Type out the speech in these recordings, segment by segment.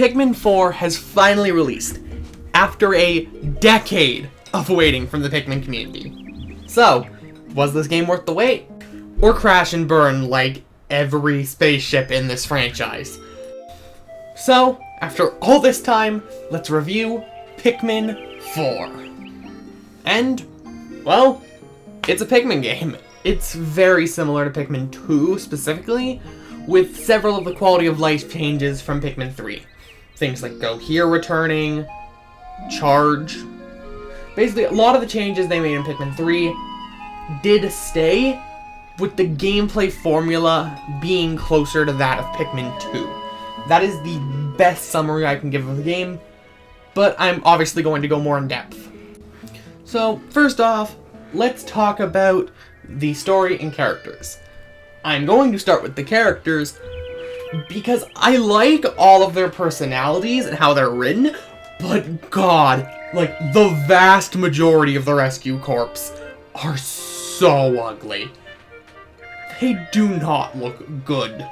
Pikmin 4 has finally released, after a decade of waiting from the Pikmin community. So, was this game worth the wait? Or crash and burn like every spaceship in this franchise? So, after all this time, let's review Pikmin 4. And, well, it's a Pikmin game. It's very similar to Pikmin 2 specifically, with several of the quality of life changes from Pikmin 3. Things like Go Here returning, Charge. Basically, a lot of the changes they made in Pikmin 3 did stay, with the gameplay formula being closer to that of Pikmin 2. That is the best summary I can give of the game, but I'm obviously going to go more in depth. So, first off, let's talk about the story and characters. I'm going to start with the characters because I like all of their personalities and how they're written, but god, like, the vast majority of the Rescue Corps are so ugly. They do not look good.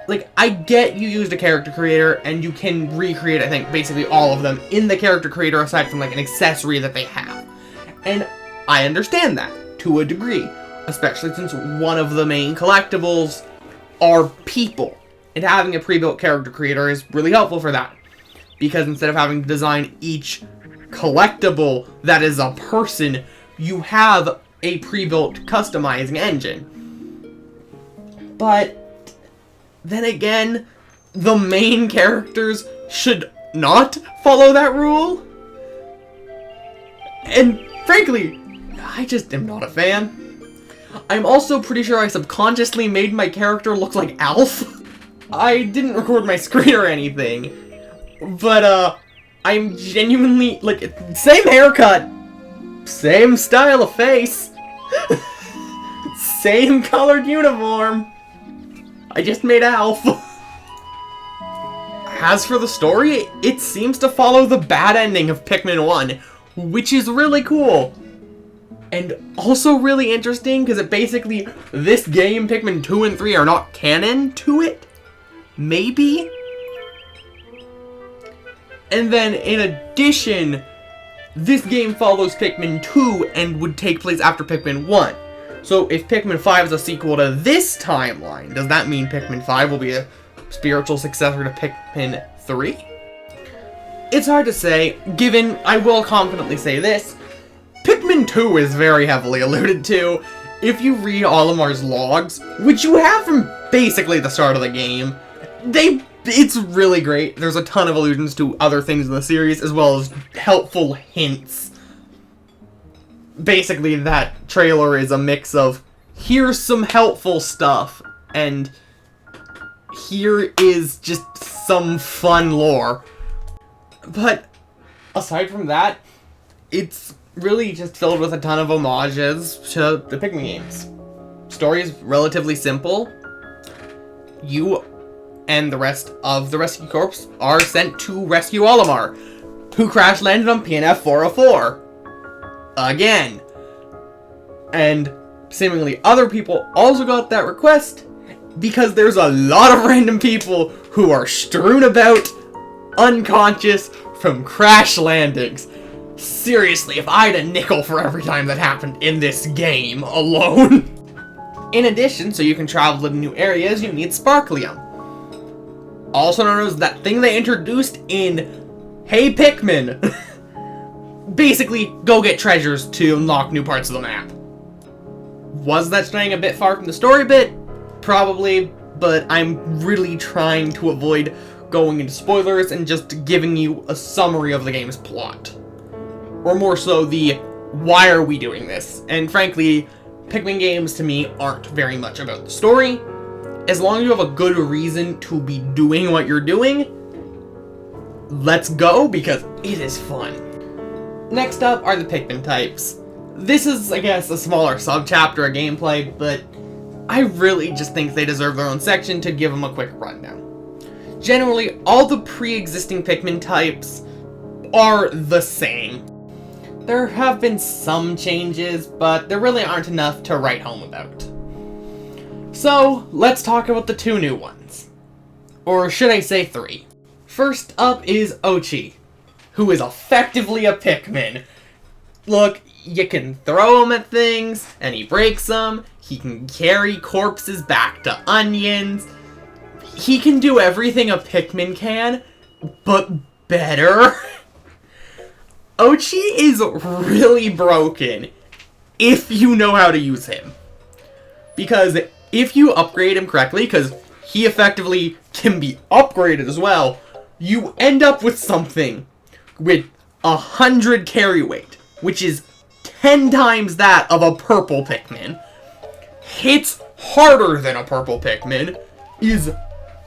Like, I get you used a character creator and you can recreate, I think, basically all of them in the character creator aside from, like, an accessory that they have. And I understand that, to a degree. Especially since one of the main collectibles are people. And having a pre-built character creator is really helpful for that. Because instead of having to design each collectible that is a person, you have a pre-built customizing engine. But then again, the main characters should not follow that rule. And frankly, I just am not a fan. I'm also pretty sure I subconsciously made my character look like Alf. I didn't record my screen or anything, but I'm genuinely, like, same haircut, same style of face, same colored uniform. I just made Alf. As for the story, it seems to follow the bad ending of Pikmin 1, which is really cool. And also really interesting, because it basically, this game, Pikmin 2 and 3 are not canon to it. Maybe? And then, in addition, this game follows Pikmin 2 and would take place after Pikmin 1. So, if Pikmin 5 is a sequel to this timeline, does that mean Pikmin 5 will be a spiritual successor to Pikmin 3? It's hard to say, given, I will confidently say this, Pikmin 2 is very heavily alluded to. If you read Olimar's logs, which you have from basically the start of the game, it's really great. There's a ton of allusions to other things in the series, as well as helpful hints. Basically, that trailer is a mix of, here's some helpful stuff, and here is just some fun lore. But, aside from that, it's really just filled with a ton of homages to the Pikmin games. Story is relatively simple. You and the rest of the Rescue Corps are sent to rescue Olimar, who crash landed on PNF 404. Again. And seemingly other people also got that request because there's a lot of random people who are strewn about unconscious from crash landings. Seriously, if I had a nickel for every time that happened in this game alone. In addition, so you can travel to new areas, you need Sparklium. Also known as that thing they introduced in Hey Pikmin. Basically, go get treasures to unlock new parts of the map. Was that straying a bit far from the story bit? Probably, but I'm really trying to avoid going into spoilers and just giving you a summary of the game's plot. Or more so, the why are we doing this? And frankly, Pikmin games to me aren't very much about the story. As long as you have a good reason to be doing what you're doing, let's go, because it is fun. Next up are the Pikmin types. This is, I guess, a smaller subchapter of gameplay, but I really just think they deserve their own section to give them a quick rundown. Generally, all the pre-existing Pikmin types are the same. There have been some changes, but there really aren't enough to write home about. So, let's talk about the two new ones. Or should I say three. First up is Ochi, who is effectively a Pikmin. Look, you can throw him at things, and he breaks them. He can carry corpses back to onions. He can do everything a Pikmin can, but better. Ochi is really broken if you know how to use him. Because if you upgrade him correctly, because he effectively can be upgraded as well, you end up with something with 100 carry weight, which is 10 times that of a purple Pikmin, hits harder than a purple Pikmin, is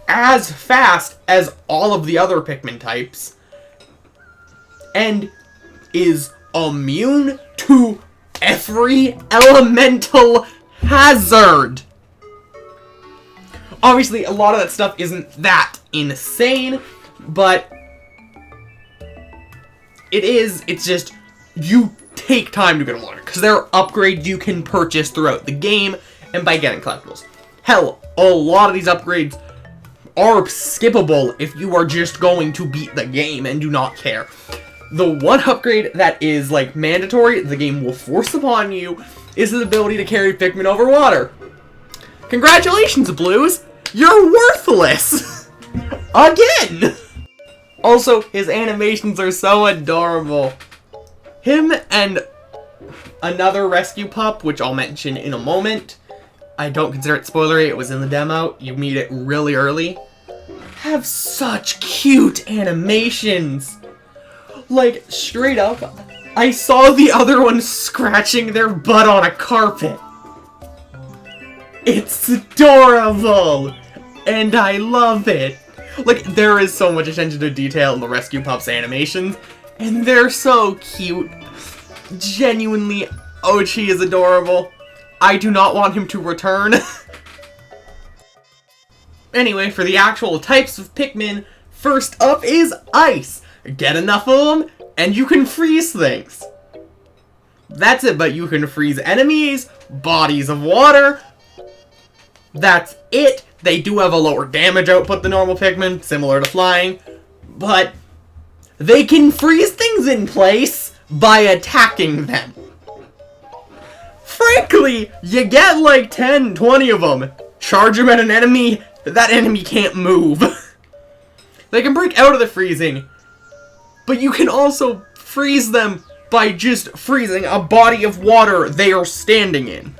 as fast as all of the other Pikmin types, and is immune to every elemental hazard. Obviously, a lot of that stuff isn't that insane, but it's just, you take time to get a lot of it, because there are upgrades you can purchase throughout the game, and by getting collectibles. Hell, a lot of these upgrades are skippable if you are just going to beat the game and do not care. The one upgrade that is, like, mandatory, the game will force upon you, is the ability to carry Pikmin over water. Congratulations, Blues! You're worthless! Again! Also, his animations are so adorable. Him and another rescue pup, which I'll mention in a moment, I don't consider it spoilery, it was in the demo, you meet it really early, have such cute animations. Like, straight up, I saw the other one scratching their butt on a carpet. It's adorable! And I love it. Like, there is so much attention to detail in the Rescue Pups animations, and they're so cute. Genuinely, Ochi is adorable. I do not want him to return. Anyway, for the actual types of Pikmin, first up is Ice. Get enough of them, and you can freeze things. That's it, but you can freeze enemies, bodies of water. That's it. They do have a lower damage output than normal Pikmin, similar to flying, but they can freeze things in place by attacking them. Frankly, you get like 10, 20 of them. Charge them at an enemy, that enemy can't move. They can break out of the freezing, but you can also freeze them by just freezing a body of water they are standing in.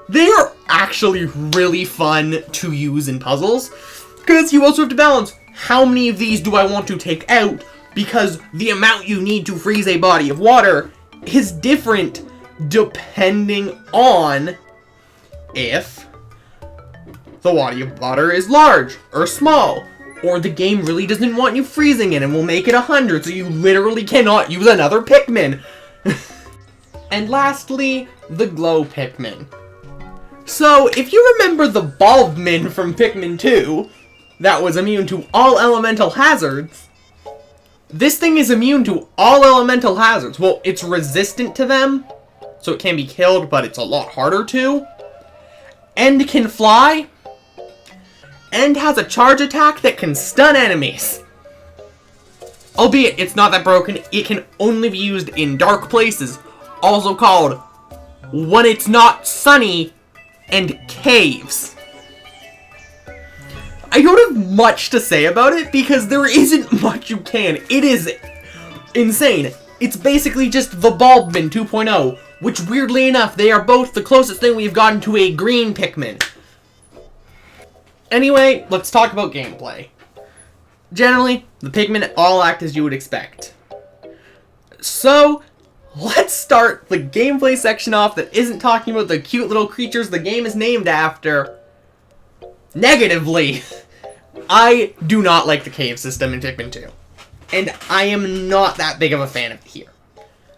They are actually really fun to use in puzzles, because you also have to balance how many of these do I want to take out, because the amount you need to freeze a body of water is different depending on if the body of water is large or small, or the game really doesn't want you freezing it and will make it 100, so you literally cannot use another Pikmin. And lastly, the Glow Pikmin. So, if you remember the Bulbmin from Pikmin 2, that was immune to all elemental hazards, this thing is immune to all elemental hazards. Well, it's resistant to them, so it can be killed, but it's a lot harder to, and can fly, and has a charge attack that can stun enemies. Albeit, it's not that broken, it can only be used in dark places, also called when it's not sunny, and caves. I don't have much to say about it because there isn't much you can. It is insane. It's basically just the Bulbmin 2.0, which weirdly enough, they are both the closest thing we've gotten to a green Pikmin. Anyway, let's talk about gameplay. Generally, the Pikmin all act as you would expect. So, let's start the gameplay section off that isn't talking about the cute little creatures the game is named after negatively. I do not like the cave system in Pikmin 2. And I am not that big of a fan of it here.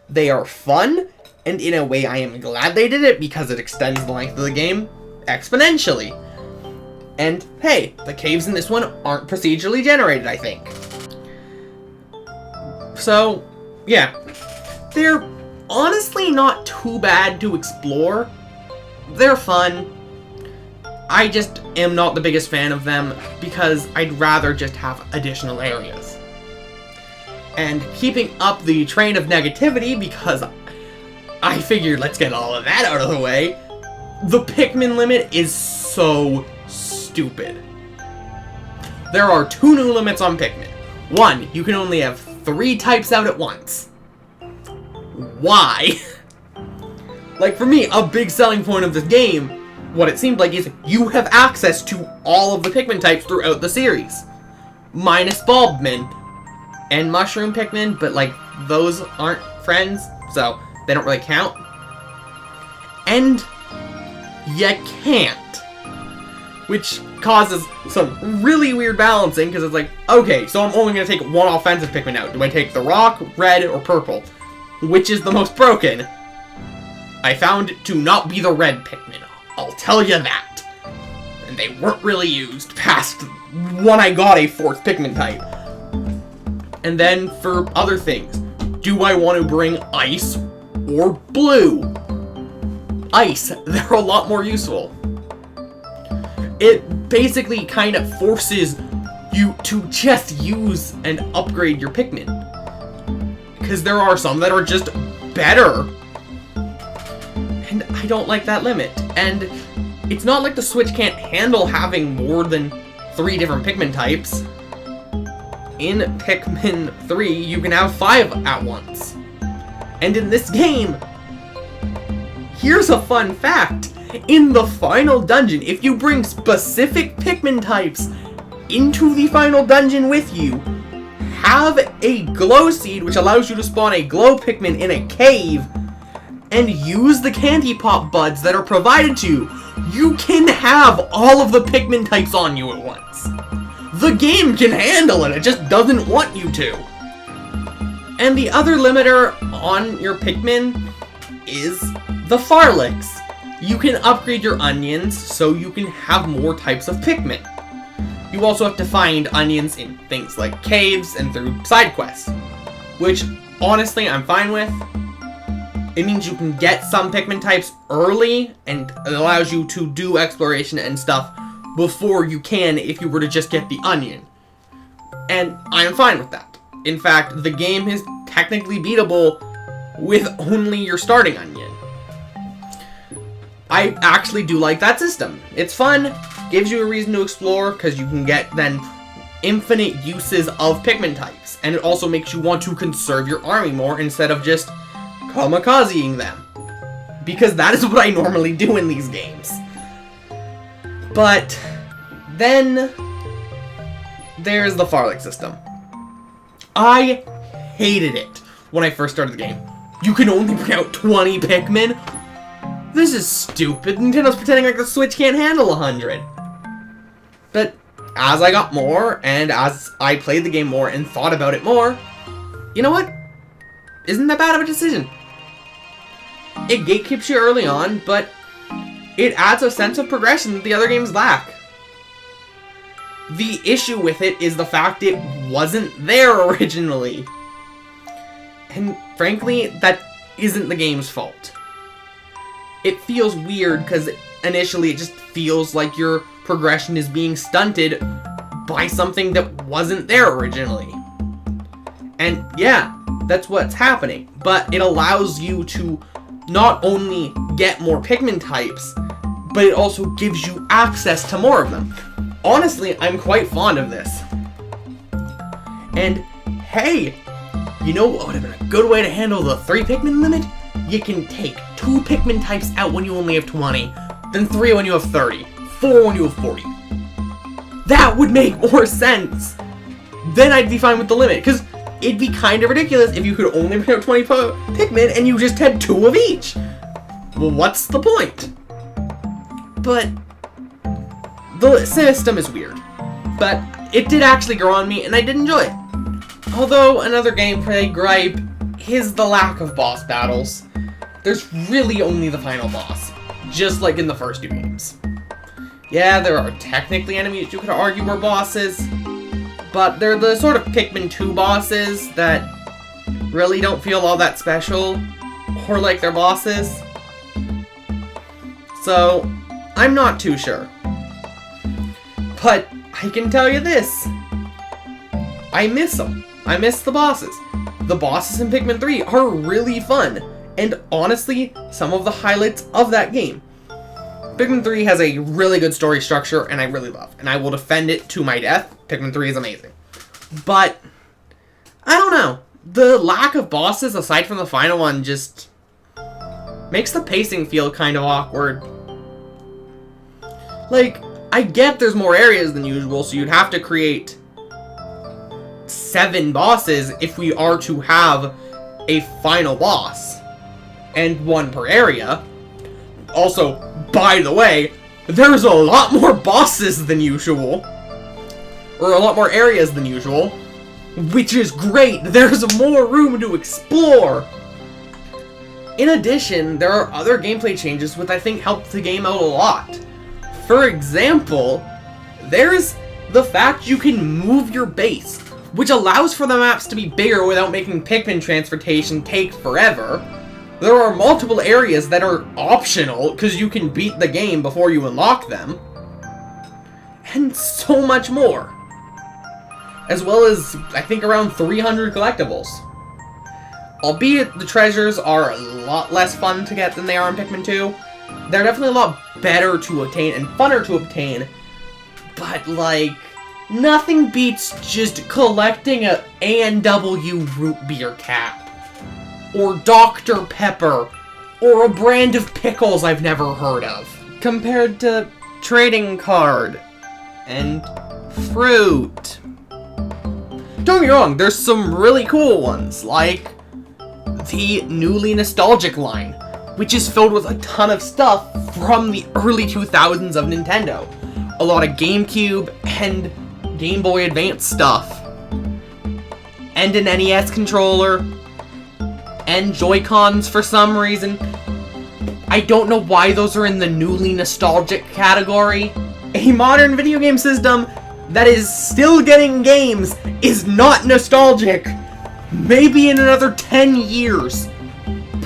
They are fun, and in a way I am glad they did it because it extends the length of the game exponentially. And hey, the caves in this one aren't procedurally generated, I think. So, yeah. They're honestly not too bad to explore. They're fun. I just am not the biggest fan of them because I'd rather just have additional areas. And keeping up the train of negativity, because I figured let's get all of that out of the way, the Pikmin limit is so stupid. There are 2 new limits on Pikmin. 1, you can only have 3 types out at once. Why? Like, for me, a big selling point of this game, what it seemed like, is you have access to all of the Pikmin types throughout the series. Minus Bulbmin and Mushroom Pikmin, but, like, those aren't friends, so they don't really count. And you can't. Which causes some really weird balancing, because it's like, okay, so I'm only going to take 1 offensive Pikmin out. Do I take the rock, red, or purple? Which is the most broken? I found it to not be the red Pikmin. I'll tell you that. And they weren't really used past when I got a 4th Pikmin type. And then for other things, do I want to bring ice or blue? Ice, they're a lot more useful. It basically kind of forces you to just use and upgrade your Pikmin. Because there are some that are just better. And I don't like that limit. And it's not like the Switch can't handle having more than 3 different Pikmin types. In Pikmin 3, you can have 5 at once. And in this game, here's a fun fact. In the final dungeon, if you bring specific Pikmin types into the final dungeon with you, have a glow seed, which allows you to spawn a glow Pikmin in a cave, and use the candy pop buds that are provided to you, you can have all of the Pikmin types on you at once. The game can handle it, it just doesn't want you to. And the other limiter on your Pikmin is the Farlix. You can upgrade your onions so you can have more types of Pikmin. You also have to find onions in things like caves and through side quests, which honestly I'm fine with. It means you can get some Pikmin types early and it allows you to do exploration and stuff before you can if you were to just get the onion. And I am fine with that. In fact, the game is technically beatable with only your starting onion. I actually do like that system. It's fun, gives you a reason to explore, because you can get then infinite uses of Pikmin types. And it also makes you want to conserve your army more instead of just kamikazeing them. Because that is what I normally do in these games. But then there's the Farlix system. I hated it when I first started the game. You can only bring out 20 Pikmin? This is stupid. Nintendo's pretending like the Switch can't handle 100. But as I got more, and as I played the game more and thought about it more, you know what? Isn't that bad of a decision? It gatekeeps you early on, but it adds a sense of progression that the other games lack. The issue with it is the fact it wasn't there originally. And frankly, that isn't the game's fault. It feels weird because initially it just feels like your progression is being stunted by something that wasn't there originally. And yeah, that's what's happening. But it allows you to not only get more Pikmin types, but it also gives you access to more of them. Honestly, I'm quite fond of this. And hey, you know what would have been a good way to handle the 3 Pikmin limit? You can take 2 Pikmin types out when you only have 20, then 3 when you have 30, 4 when you have 40. That would make more sense. Then I'd be fine with the limit, because it'd be kind of ridiculous if you could only bring out 20 Pikmin and you just had 2 of each. Well, what's the point? But the system is weird. But it did actually grow on me, and I did enjoy it. Although, another gameplay gripe is the lack of boss battles. There's really only the final boss, just like in the first 2 games. Yeah, there are technically enemies you could argue were bosses, but they're the sort of Pikmin 2 bosses that really don't feel all that special, or like they're bosses. So, I'm not too sure. But I can tell you this. I miss them. I miss the bosses. The bosses in Pikmin 3 are really fun. And honestly, some of the highlights of that game. Pikmin 3 has a really good story structure, and I really love. And I will defend it to my death. Pikmin 3 is amazing. But, I don't know. The lack of bosses, aside from the final one, just makes the pacing feel kind of awkward. Like, I get there's more areas than usual, so you'd have to create 7 bosses if we are to have a final boss. And 1 per area. Also, by the way, there's a lot more bosses than usual. Or a lot more areas than usual. Which is great! There's more room to explore! In addition, there are other gameplay changes which I think help the game out a lot. For example, there's the fact you can move your base, which allows for the maps to be bigger without making Pikmin transportation take forever. There are multiple areas that are optional, because you can beat the game before you unlock them. And so much more. As well as, I think, around 300 collectibles. Albeit the treasures are a lot less fun to get than they are in Pikmin 2. They're definitely a lot better to obtain and funner to obtain. But, like, nothing beats just collecting a A&W root beer cap. Or Dr. Pepper. Or a brand of pickles I've never heard of. Compared to trading card. And fruit. Don't get me wrong, there's some really cool ones, like the newly nostalgic line, which is filled with a ton of stuff from the early 2000s of Nintendo. A lot of GameCube and Game Boy Advance stuff. And an NES controller. And Joy-Cons for some reason. I don't know why those are in the newly nostalgic category. A modern video game system that is still getting games is not nostalgic. Maybe in another 10 years.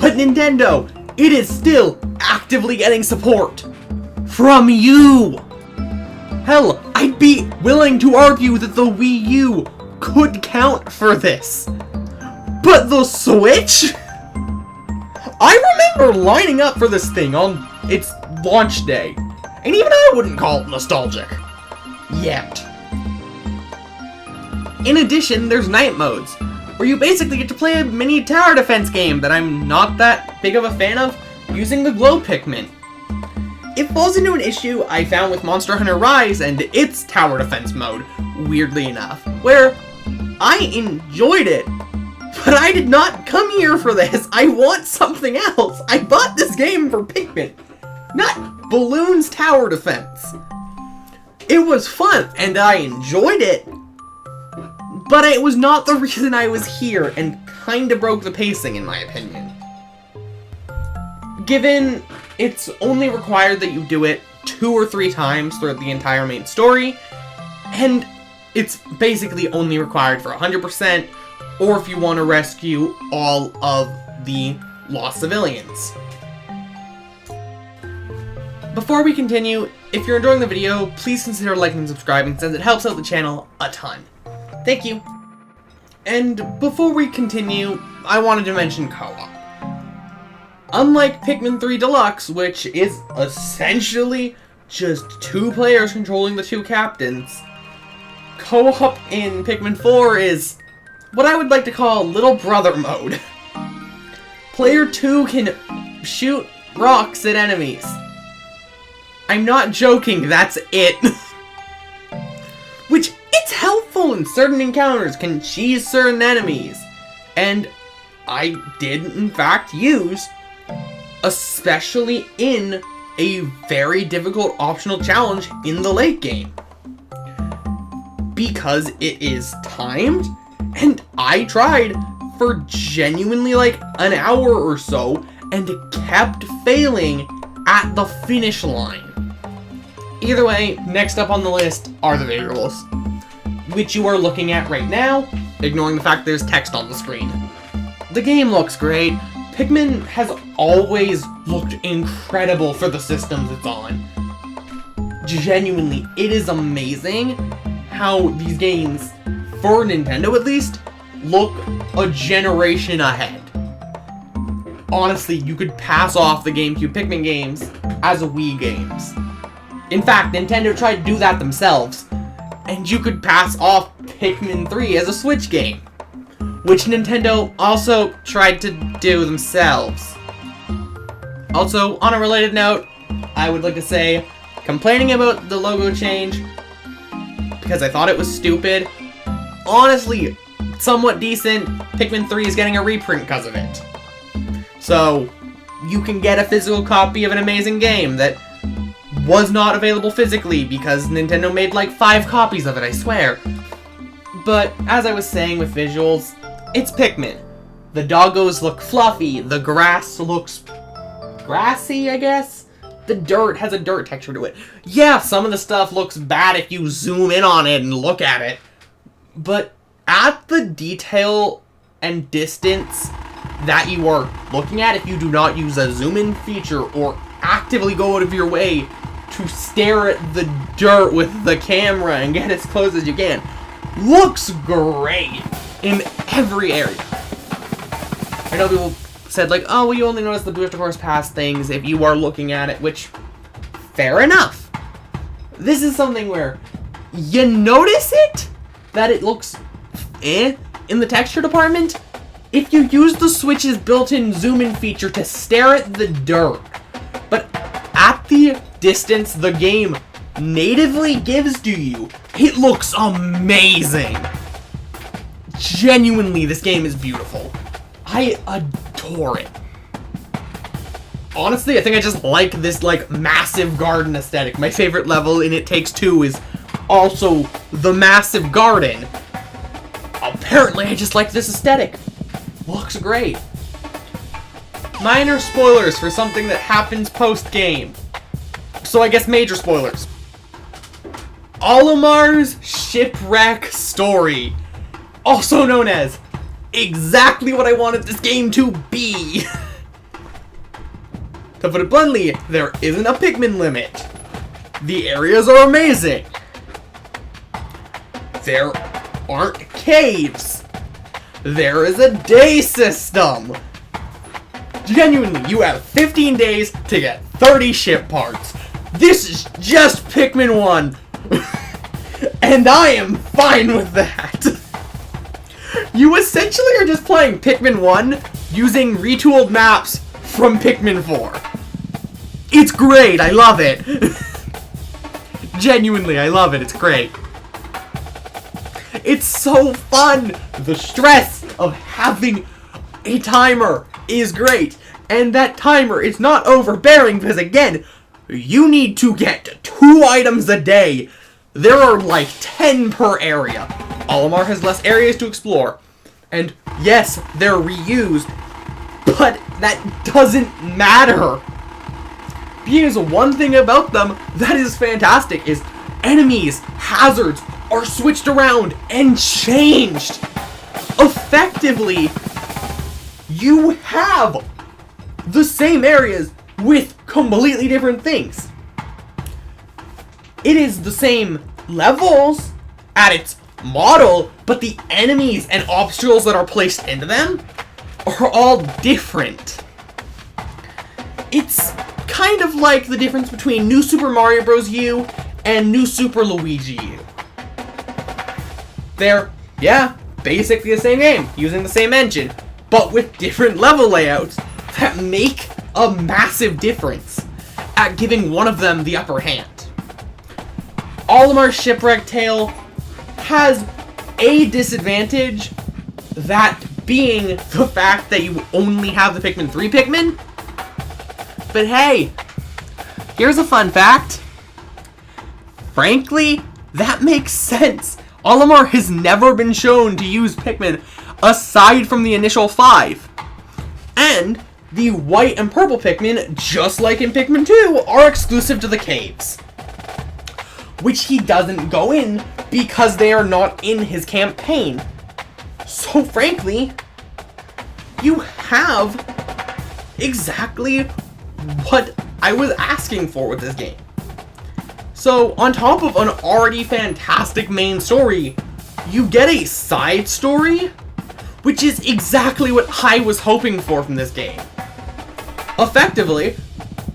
But Nintendo, it is still actively getting support. From you. Hell, I'd be willing to argue that the Wii U could count for this. But the Switch? I remember lining up for this thing on its launch day. And even I wouldn't call it nostalgic. Yet. In addition, there's night modes, where you basically get to play a mini tower defense game that I'm not that big of a fan of, using the glow Pikmin. It falls into an issue I found with Monster Hunter Rise and its tower defense mode, weirdly enough, where I enjoyed it, but I did not come here for this. I want something else. I bought this game for Pikmin, not Balloon's tower defense. It was fun, and I enjoyed it, but it was not the reason I was here, and kinda broke the pacing, in my opinion. Given it's only required that you do it 2 or 3 times throughout the entire main story, and it's basically only required for 100%, or if you want to rescue all of the lost civilians. Before we continue, if you're enjoying the video, please consider liking and subscribing since it helps out the channel a ton. Thank you. And before we continue, I wanted to mention co-op. Unlike Pikmin 3 Deluxe, which is essentially just 2 players controlling the 2 captains, co-op in Pikmin 4 is what I would like to call Little Brother mode. Player 2 can shoot rocks at enemies. I'm not joking, that's it. Which, it's helpful in certain encounters, can cheese certain enemies. And I did, in fact, use, especially in a very difficult optional challenge in the late game. Because it is timed, and I tried for genuinely like an hour or so, and kept failing at the finish line. Either way, next up on the list are the visuals, which you are looking at right now, ignoring the fact there's text on the screen. The game looks great. Pikmin has always looked incredible for the systems it's on. genuinely, it is amazing how these games, for Nintendo at least, look a generation ahead. Honestly, you could pass off the GameCube Pikmin games as Wii games. In fact, Nintendo tried to do that themselves, and you could pass off Pikmin 3 as a Switch game, which Nintendo also tried to do themselves. Also, on a related note, I would like to say, complaining about the logo change, because I thought it was stupid, honestly, somewhat decent. Pikmin 3 is getting a reprint because of it. So, you can get a physical copy of an amazing game that was not available physically because Nintendo made like 5 copies of it, I swear. But, as I was saying with visuals, it's Pikmin. The doggos look fluffy, the grass looks grassy, I guess? The dirt has a dirt texture to it. Yeah, some of the stuff looks bad if you zoom in on it and look at it. But at the detail and distance that you are looking at, if you do not use a zoom in feature or actively go out of your way to stare at the dirt with the camera and get as close as you can, looks great in every area. I know people said like, oh, well, you only notice the booster horse pass things if you are looking at it, which, fair enough. This is something where you notice it, that it looks in the texture department, if you use the Switch's built-in zoom-in feature to stare at the dirt. But at the distance the game natively gives to you, it looks amazing. Genuinely, this game is beautiful. I adore it. Honestly, I think I just like this, like, massive garden aesthetic. My favorite level in It Takes Two is also the massive garden. Apparently, I just like this aesthetic. Looks great. Minor spoilers for something that happens post-game. So I guess major spoilers. Olimar's shipwreck story, also known as exactly what I wanted this game to be. To put it bluntly, there isn't a Pikmin limit. The areas are amazing. There aren't caves. There is a day system. Genuinely, you have 15 days to get 30 ship parts. This is just Pikmin 1. And I am fine with that. You essentially are just playing Pikmin 1 using retooled maps from Pikmin 4. It's great, I love it. Genuinely, I love it, it's great. It's so fun! The stress of having a timer is great. And that timer is not overbearing because, again, you need to get 2 items a day. There are like 10 per area. Olimar has less areas to explore. And yes, they're reused, but that doesn't matter. Because one thing about them that is fantastic is enemies, hazards, are switched around and changed. Effectively, you have the same areas with completely different things. It is the same levels at its model, but the enemies and obstacles that are placed into them are all different. It's kind of like the difference between New Super Mario Bros. U and New Super Luigi U. They're, yeah, basically the same game, using the same engine, but with different level layouts that make a massive difference at giving one of them the upper hand. Olimar's Shipwreck Tale has a disadvantage, that being the fact that you only have the Pikmin 3 Pikmin. But hey, here's a fun fact. Frankly, that makes sense. Olimar has never been shown to use Pikmin aside from the initial 5. And the white and purple Pikmin, just like in Pikmin 2, are exclusive to the caves. Which he doesn't go in because they are not in his campaign. So frankly, you have exactly what I was asking for with this game. So, on top of an already fantastic main story, you get a side story, which is exactly what I was hoping for from this game. Effectively,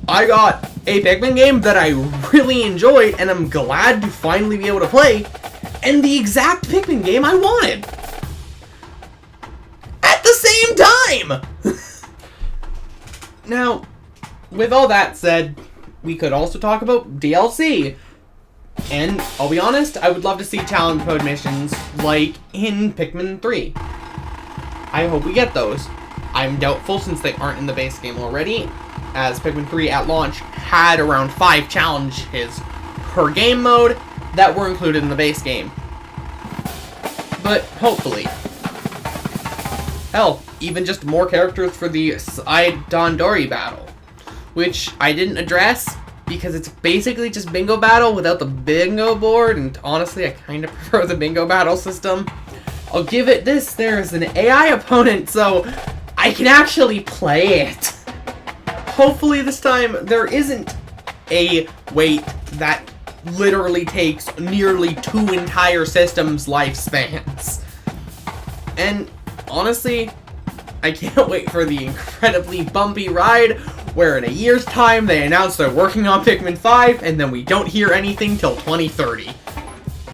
I got a Pikmin game that I really enjoyed and I'm glad to finally be able to play, and the exact Pikmin game I wanted. At the same time! Now, with all that said, we could also talk about DLC. And, I'll be honest, I would love to see challenge mode missions like in Pikmin 3. I hope we get those. I'm doubtful since they aren't in the base game already, as Pikmin 3 at launch had around 5 challenges per game mode that were included in the base game. But, hopefully. Hell, even just more characters for the side Dandori battle, which I didn't address because it's basically just bingo battle without the bingo board, and honestly, I kind of prefer the bingo battle system. I'll give it this, there's an AI opponent, so I can actually play it. Hopefully this time there isn't a wait that literally takes nearly 2 entire systems' lifespans. And honestly, I can't wait for the incredibly bumpy ride where in a year's time they announce they're working on Pikmin 5 and then we don't hear anything till 2030.